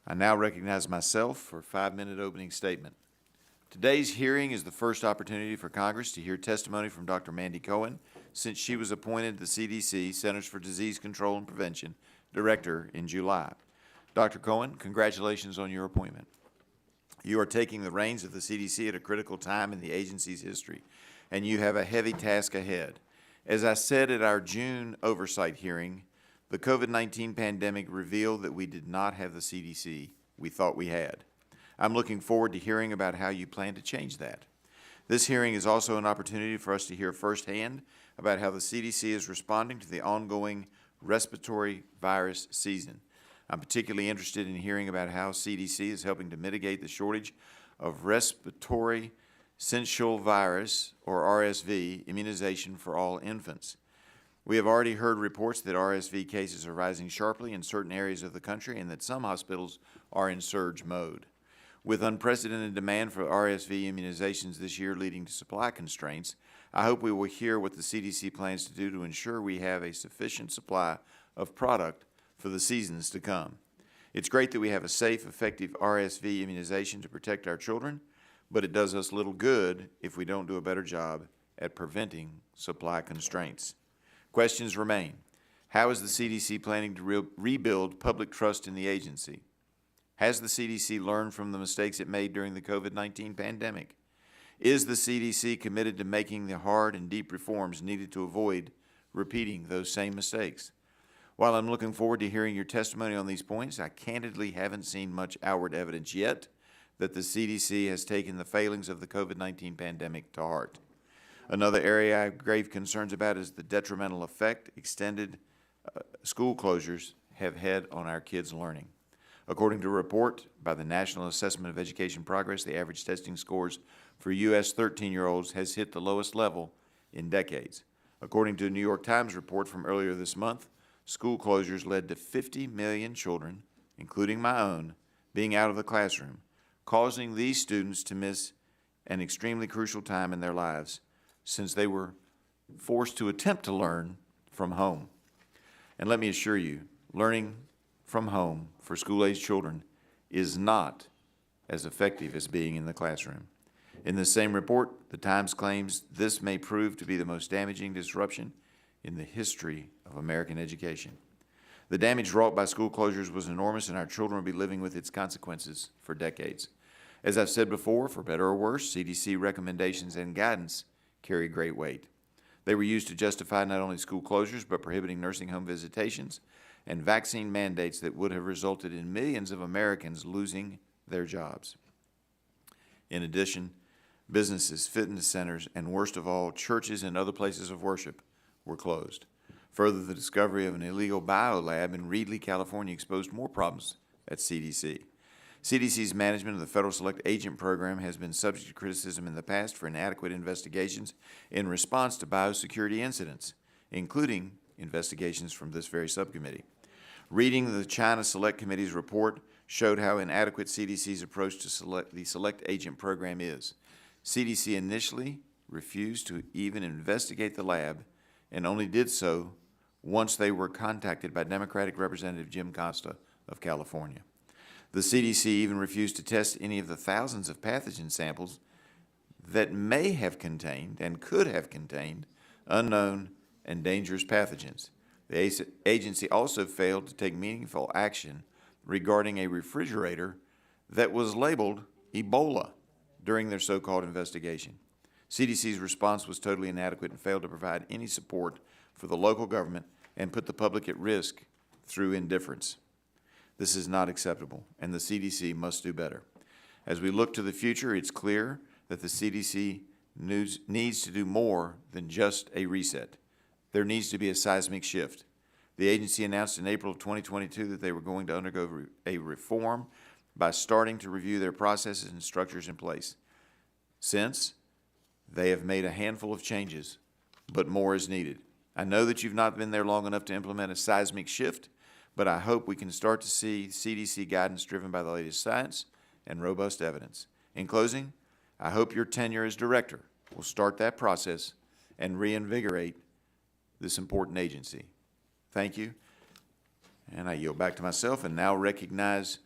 I now recognize myself for a 5-minute opening statement. Today's hearing is the first opportunity for Congress to hear testimony from Dr. Mandy Cohen since she was appointed the CDC, Centers for Disease Control and Prevention, Director in July. Dr. Cohen, congratulations on your appointment. You are taking the reins of the CDC at a critical time in the agency's history, and you have a heavy task ahead. As I said at our June oversight hearing, the COVID-19 pandemic revealed that we did not have the CDC we thought we had. I'm looking forward to hearing about how you plan to change that. This hearing is also an opportunity for us to hear firsthand about how the CDC is responding to the ongoing respiratory virus season. I'm particularly interested in hearing about how CDC is helping to mitigate the shortage of respiratory syncytial virus, or RSV, immunization for all infants. We have already heard reports that RSV cases are rising sharply in certain areas of the country and that some hospitals are in surge mode. With unprecedented demand for RSV immunizations this year leading to supply constraints, I hope we will hear what the CDC plans to do to ensure we have a sufficient supply of product for the seasons to come. It's great that we have a safe, effective RSV immunization to protect our children, but it does us little good if we don't do a better job at preventing supply constraints. Questions remain. How is the CDC planning to rebuild public trust in the agency? Has the CDC learned from the mistakes it made during the COVID-19 pandemic? Is the CDC committed to making the hard and deep reforms needed to avoid repeating those same mistakes? While I'm looking forward to hearing your testimony on these points, I candidly haven't seen much outward evidence yet that the CDC has taken the failings of the COVID-19 pandemic to heart. Another area I have grave concerns about is the detrimental effect extended school closures have had on our kids' learning. According to a report by the National Assessment of Education Progress, the average testing scores for U.S. 13-year-olds has hit the lowest level in decades. According to a New York Times report from earlier this month, school closures led to 50 million children, including my own, being out of the classroom, causing these students to miss an extremely crucial time in their lives since they were forced to attempt to learn from home. And let me assure you, learning from home for school-age children is not as effective as being in the classroom. In the same report, the Times claims this may prove to be the most damaging disruption in the history of American education. The damage wrought by school closures was enormous, and our children will be living with its consequences for decades. As I've said before, for better or worse, CDC recommendations and guidance carry great weight. They were used to justify not only school closures, but prohibiting nursing home visitations and vaccine mandates that would have resulted in millions of Americans losing their jobs. In addition, businesses, fitness centers, and worst of all, churches and other places of worship were closed. Further, the discovery of an illegal biolab in Reedley, California exposed more problems at CDC. CDC's management of the Federal Select Agent Program has been subject to criticism in the past for inadequate investigations in response to biosecurity incidents, including investigations from this very subcommittee. Reading the China Select Committee's report showed how inadequate CDC's approach to the Select Agent Program is. CDC initially refused to even investigate the lab and only did so once they were contacted by Democratic Representative Jim Costa of California. The CDC even refused to test any of the thousands of pathogen samples that may have contained and could have contained unknown and dangerous pathogens. The agency also failed to take meaningful action regarding a refrigerator that was labeled Ebola during their so-called investigation. CDC's response was totally inadequate and failed to provide any support for the local government and put the public at risk through indifference. This is not acceptable, and the CDC must do better. As we look to the future, it's clear that the CDC needs to do more than just a reset. There needs to be a seismic shift. The agency announced in April of 2022 that they were going to undergo a reform by starting to review their processes and structures in place. Since, they have made a handful of changes, but more is needed. I know that you've not been there long enough to implement a seismic shift, but I hope we can start to see CDC guidance driven by the latest science and robust evidence. In closing, I hope your tenure as director will start that process and reinvigorate this important agency. Thank you. And I yield back to myself and now recognize